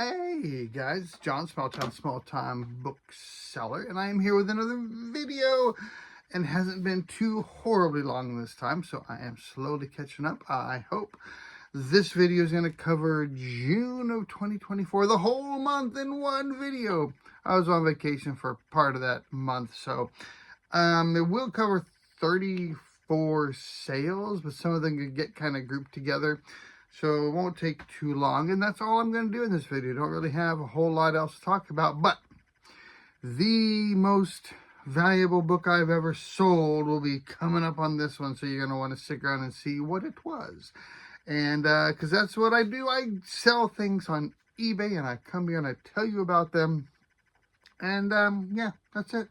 Hey guys, John, small time bookseller, and I am here with another video, and hasn't been too horribly long this time, so I am slowly catching up. I hope this video is going to cover June of 2024, the whole month in one video. I was on vacation for part of that month, so it will cover 34 sales, but some of them can get kind of grouped together. So it won't take too long, and that's all I'm going to do in this video. Don't really have a whole lot else to talk about, but the most valuable book I've ever sold will be coming up on this one, so you're going to want to stick around and see what it was. And because that's what I do. I sell things on eBay, and I come here and I tell you about them. And yeah, that's it.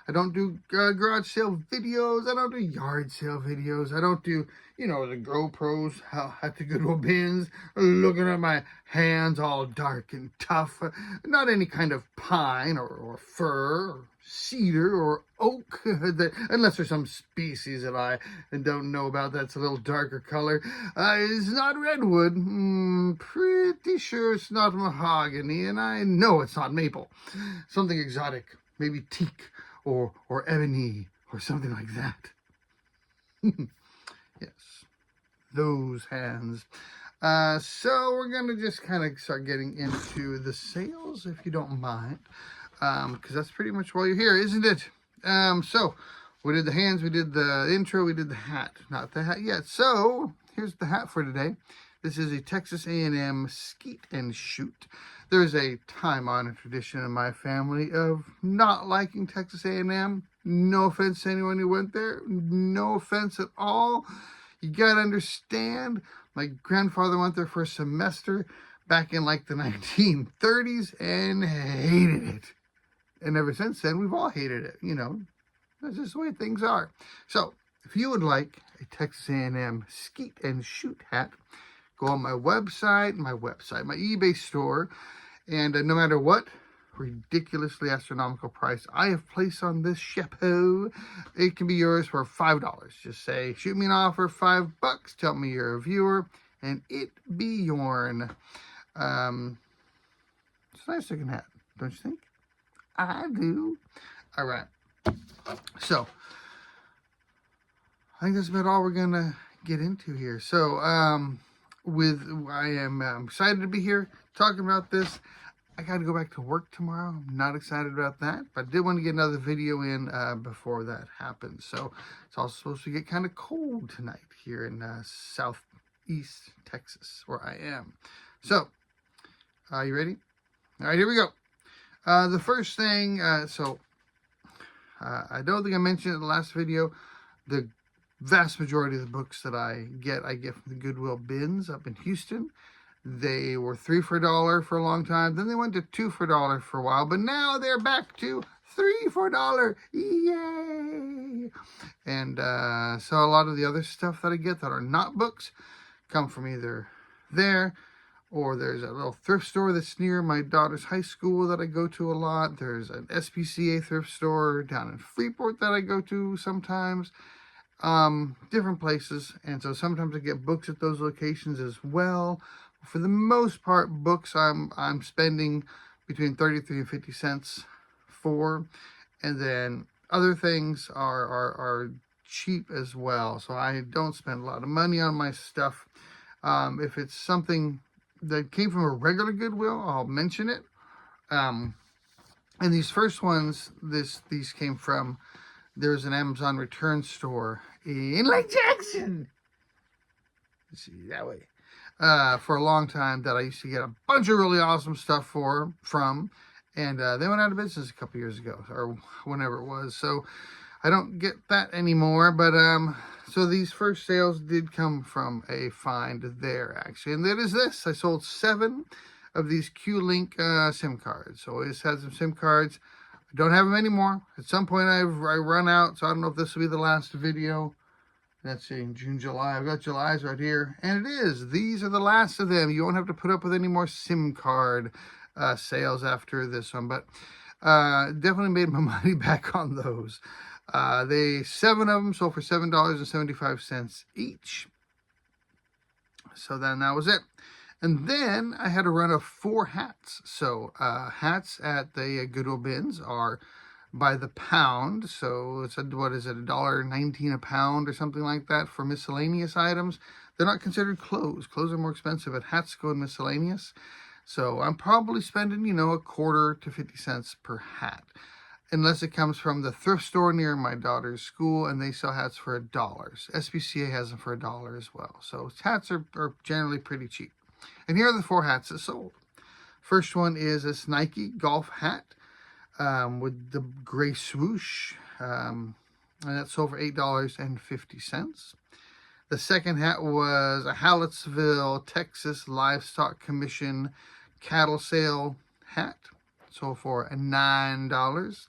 I don't do garage sale videos. I don't do yard sale videos. I don't do, you know, the GoPros at the Goodwill bins, looking at my hands all dark and tough. Not any kind of pine or fir or cedar or oak, unless there's some species that I don't know about that's a little darker color. It's not redwood. Pretty sure it's not mahogany, and I know it's not maple. Something exotic, maybe teak or ebony or something like that. Yes, those hands. So we're gonna just kind of start getting into the sales, if you don't mind, because that's pretty much why you're here, isn't it? So we did the hands, we did the intro, we did the hat. Not the hat yet. So here's the hat for today. This is a Texas A&M skeet and shoot. There's a time-honored tradition in my family of not liking Texas A&M. No offense to anyone who went there. No offense at all. You gotta understand, my grandfather went there for a semester back in like the 1930s and hated it. And ever since then, we've all hated it. You know, that's just the way things are. So, if you would like a Texas A&M skeet and shoot hat, go on my website, my eBay store, and no matter what ridiculously astronomical price I have placed on this chapeau, it can be yours for $5. Just say, shoot me an offer, $5, tell me you're a viewer, and it be yourn. It's a nice looking hat, don't you think? I do. All right. So, I think that's about all we're going to get into here. So, I am excited to be here talking about this. I got to go back to work tomorrow. I'm not excited about that, but I did want to get another video in before that happens. So it's also supposed to get kind of cold tonight here in southeast Texas, where I am. So, are you ready? All right, here we go. The first thing, I don't think I mentioned in the last video, the vast majority of the books that I get from the Goodwill bins up in Houston. They were 3 for $1 for a long time. Then they went to 2 for $1 for a while. But now they're back to 3 for $1. Yay! And so a lot of the other stuff that I get that are not books come from either there, or there's a little thrift store that's near my daughter's high school that I go to a lot. There's an SPCA thrift store down in Freeport that I go to sometimes. Different places, and so sometimes I get books at those locations as well. For the most part, books I'm spending between 33 and 50 cents for, and then other things are cheap as well. So I don't spend a lot of money on my stuff. If it's something that came from a regular Goodwill, I'll mention it. And these first ones, these came from, there's an Amazon return store in Lake Jackson. Let's see, that way. For a long time that I used to get a bunch of really awesome stuff from, and they went out of business a couple years ago, or whenever it was. So I don't get that anymore, but so these first sales did come from a find there, actually, and that is this. I sold 7 of these Q-Link SIM cards. So I always had some SIM cards. I don't have them anymore. At some point I run out, so I don't know if this will be the last video. Let's see, June, July. I've got July's right here. And it is. These are the last of them. You won't have to put up with any more SIM card sales after this one. But definitely made my money back on those. 7 of them sold for $7.75 each. So then that was it. And then I had a run of 4 hats. So hats at the Goodwill bins are by the pound. So it's what is it, $1.19 a pound or something like that for miscellaneous items. They're not considered clothes. Clothes are more expensive, but hats go in miscellaneous. So I'm probably spending, a quarter to 50 cents per hat. Unless it comes from the thrift store near my daughter's school, and they sell hats for $1. SPCA has them for $1 as well. So hats are generally pretty cheap. And here are the 4 hats that sold. First one is this Nike golf hat with the gray swoosh. And that sold for $8.50. The second hat was a Hallettsville, Texas Livestock Commission cattle sale hat. Sold for $9.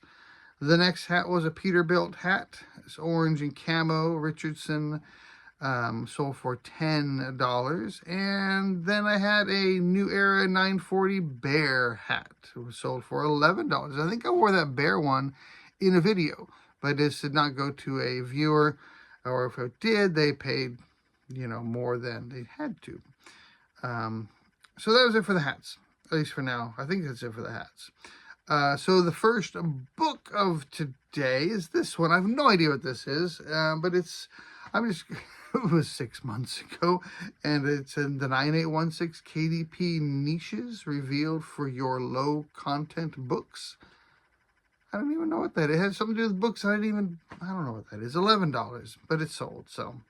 The next hat was a Peterbilt hat. It's orange and camo, Richardson. Sold for $10. And then I had a New Era 940 bear hat. It was sold for $11. I think I wore that bear one in a video, but this did not go to a viewer, or if it did, they paid, more than they had to. So that was it for the hats, at least for now. I think that's it for the hats. So the first book of today is this one. I have no idea what this is, but it was 6 months ago, and it's in the 9816 KDP niches revealed for your low content books. I don't even know what that is. It has something to do with books. I don't know what that is. $11, but it's sold. So,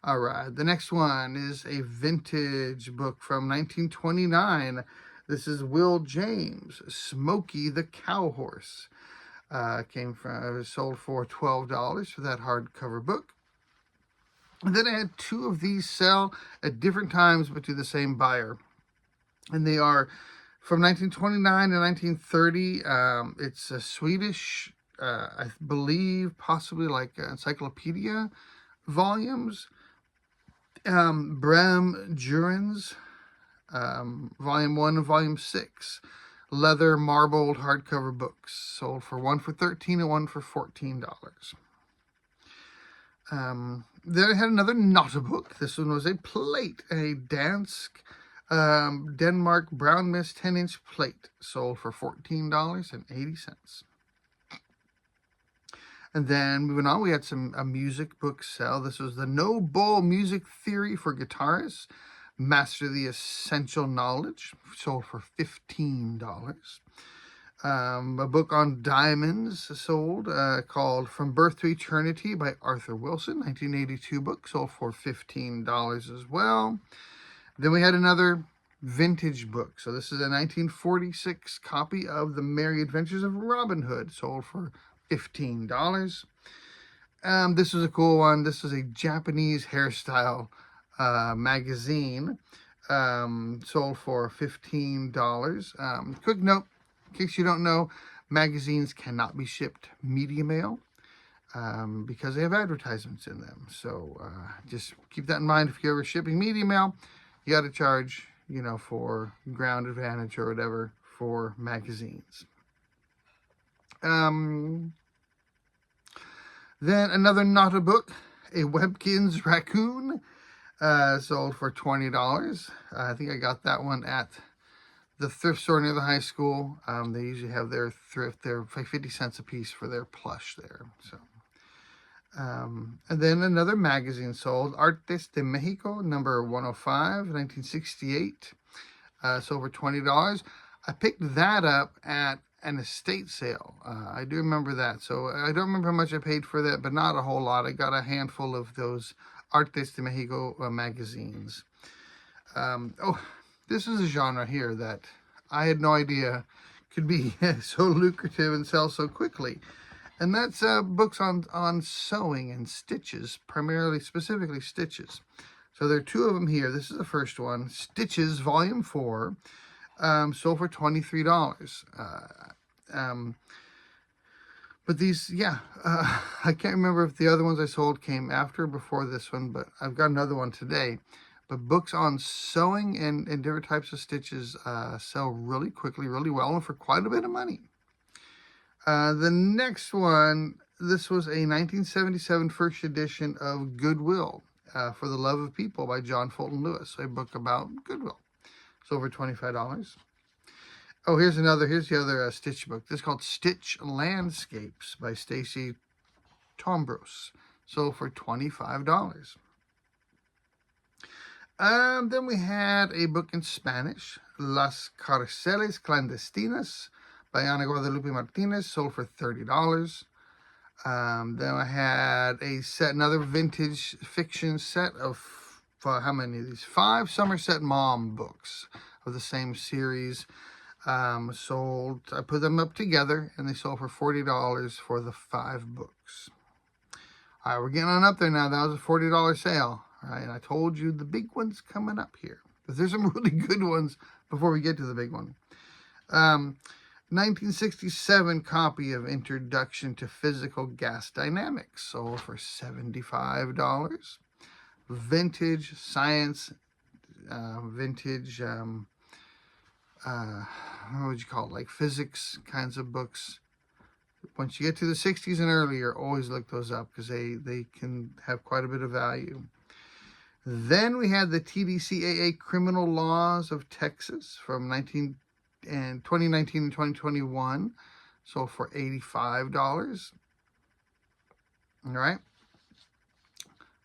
all right. The next one is a vintage book from 1929. This is Will James, Smokey the Cow Horse. It was sold for $12 for that hardcover book. And then I had 2 of these sell at different times, but to the same buyer. And they are from 1929 to 1930. It's a Swedish, I believe, possibly like encyclopedia volumes. Brem Jurens, Volume 1 and Volume 6. Leather marbled hardcover books. Sold for one for $13 and one for $14. Then I had another not a book. This one was a plate, a Dansk Denmark Brown Mist 10-inch plate. Sold for $14.80. And then moving on, we had a music book sale. This was the No Bull Music Theory for Guitarists. Master the Essential Knowledge. Sold for $15. A book on diamonds sold called From Birth to Eternity by Arthur Wilson, 1982 book, sold for $15 as well. Then we had another vintage book. So this is a 1946 copy of The Merry Adventures of Robin Hood, sold for $15. This was a cool one. This was a Japanese hairstyle magazine, sold for $15. Quick note, in case you don't know, magazines cannot be shipped media mail because they have advertisements in them. So just keep that in mind. If you're ever shipping media mail, you got to charge, for ground advantage or whatever for magazines. Then another not a book, a Webkinz raccoon, sold for $20. I think I got that one at the thrift store near the high school. They usually have their thrift. They're like 50 cents a piece for their plush there. So, and then another magazine sold, Artes de Mexico, number 105, 1968. Sold for $20. I picked that up at an estate sale. I do remember that. So I don't remember how much I paid for that, but not a whole lot. I got a handful of those Artes de Mexico magazines. This is a genre here that I had no idea could be so lucrative and sell so quickly. And that's books on sewing and stitches, specifically stitches. So there are 2 of them here. This is the first one, Stitches, Volume 4, sold for $23. But these, I can't remember if the other ones I sold came after or before this one, but I've got another one today. But books on sewing and different types of stitches sell really quickly, really well, and for quite a bit of money. The next one, this was a 1977 first edition of Goodwill, For the Love of People by John Fulton Lewis, a book about Goodwill. sold for $25. Oh, here's the other Stitch book. This is called Stitch Landscapes by Stacy Tombros, sold for $25. Then we had a book in Spanish, Las Cárceles Clandestinas by Ana Guadalupe Martinez, sold for $30. Then I had another vintage fiction set of, how many of these? 5 Somerset Maugham books of the same series. Sold, I put them up together, and they sold for $40 for the 5 books. All right, we're getting on up there now. That was a $40 sale. All right, and I told you the big one's coming up here. But there's some really good ones before we get to the big one. 1967 copy of Introduction to Physical Gas Dynamics, sold for $75. Vintage science, vintage, what would you call it, like physics kinds of books. Once you get to the 60s and earlier, always look those up because they can have quite a bit of value. Then we had the TDCAA Criminal Laws of Texas from 2019 and 2021, sold for $85. All right.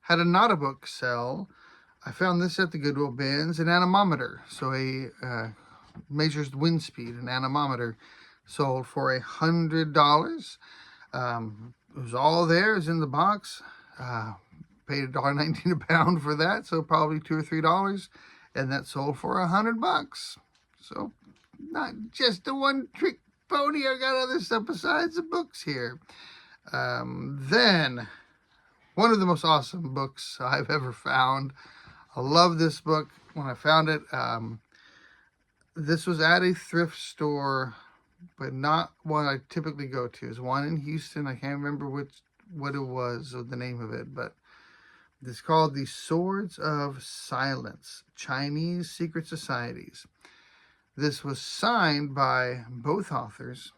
Had a not a book sell. I found this at the Goodwill bins, an anemometer. So measures wind speed, an anemometer, sold for $100. It was all there, it was in the box. Paid $1.19 a pound for that, so probably $2 or $3, and that sold for $100. So not just a one-trick pony. I got other stuff besides the books here. Then one of the most awesome books I've ever found. I love this book. When I found it, this was at a thrift store, but not one I typically go to. It's one in Houston. I can't remember what it was or the name of it, but it's called The Swords of Silence, Chinese Secret Societies. This was signed by both authors.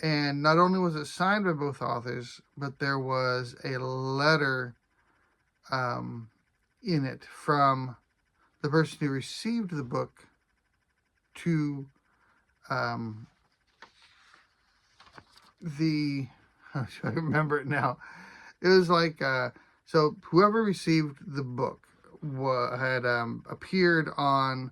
And not only was it signed by both authors, but there was a letter in it from the person who received the book to I remember it now. It was like, so whoever received the book had appeared on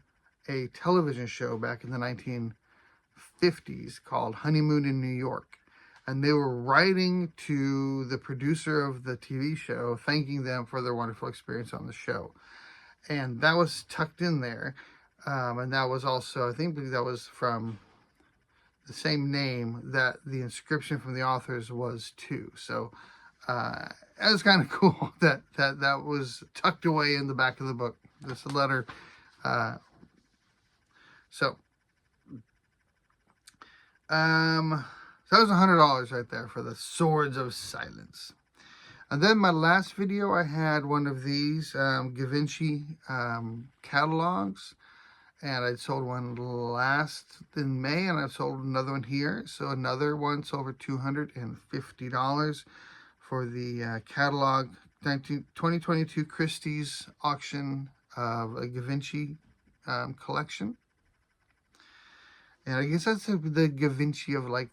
a television show back in the 1950s called Honeymoon in New York. And they were writing to the producer of the TV show, thanking them for their wonderful experience on the show. And that was tucked in there. And that was also, I think that was from the same name that the inscription from the authors was too. So it was kind of cool that was tucked away in the back of the book. This letter. So that was $100 right there for the Swords of Silence. And then my last video, I had one of these Givenchy catalogs. And I sold one last in May, and I sold another one here. So another one sold for $250 for the catalog 2022 Christie's auction of a Givenchy collection. And I guess that's the Givenchy of like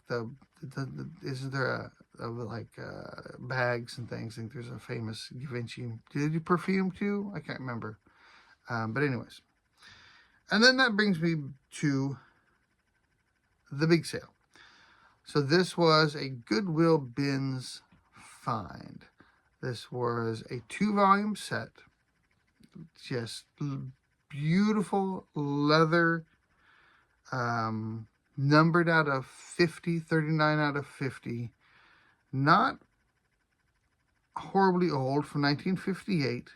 isn't there bags and things? I think there's a famous Givenchy. Did they do perfume too? I can't remember. But anyways. And then that brings me to the big sale. So this was a Goodwill bins find. This was a 2-volume set. Just beautiful leather, numbered out of 50, 39 out of 50. Not horribly old, from 1958.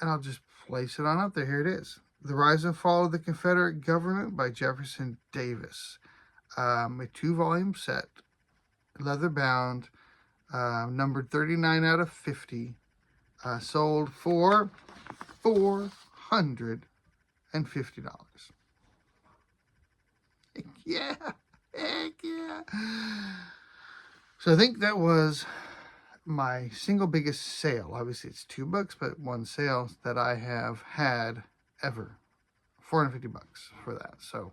And I'll just place it on up there. Here it is. The Rise and Fall of the Confederate Government by Jefferson Davis. A 2-volume set, leather bound, numbered 39 out of 50. Sold for $450. Heck yeah. Heck yeah. So I think that was my single biggest sale. Obviously it's 2 books, but one sale that I have had ever. $450 for that. So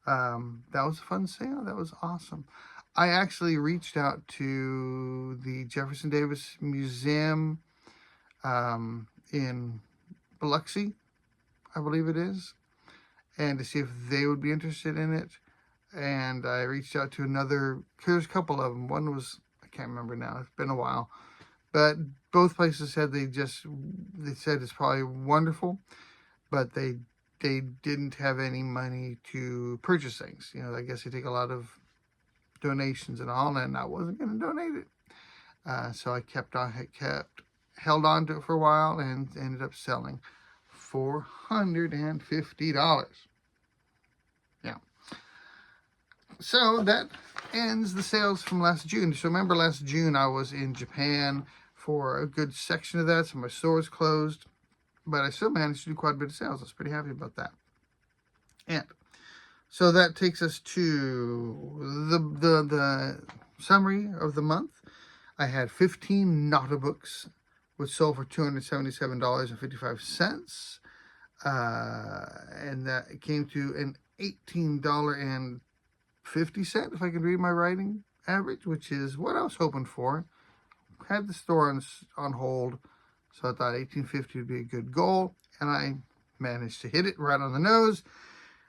that was a fun sale. That was awesome. I actually reached out to the Jefferson Davis Museum in Biloxi, I believe it is, and to see if they would be interested in it. And I reached out to another, there's a couple of them. One was, I can't remember now, it's been a while. But both places said they said it's probably wonderful, but they didn't have any money to purchase things. You know, I guess they take a lot of donations and all, and I wasn't going to donate it. So I held on to it for a while and ended up selling $450. Yeah. So that ends the sales from last June. So remember last June I was in Japan for a good section of that, so my store was closed, but I still managed to do quite a bit of sales. I was pretty happy about that. And so that takes us to the summary of the month. I had 15 Naughta books, which sold for $277.55. And that came to an $18.50, if I can read my writing, average, which is what I was hoping for. Had the store on hold, so I thought $18.50 would be a good goal, and I managed to hit it right on the nose.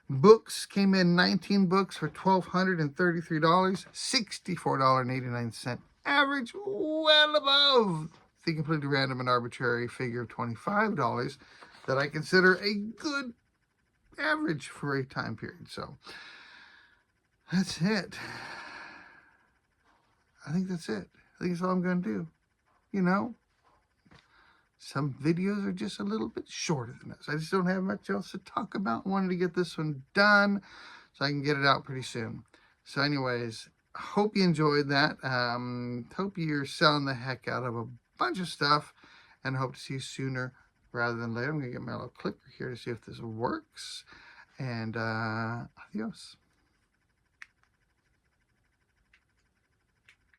Books came in 19 books for $1,233, $64.89 average, well above the completely random and arbitrary figure of $25 that I consider a good average for a time period. So that's it. I think that's it. I think that's all I'm going to do. You know, some videos are just a little bit shorter than this. I just don't have much else to talk about. I wanted to get this one done so I can get it out pretty soon. So anyways, hope you enjoyed that. Hope you're selling the heck out of a bunch of stuff, and I hope to see you sooner rather than later. I'm going to get my little clicker here to see if this works. And adios.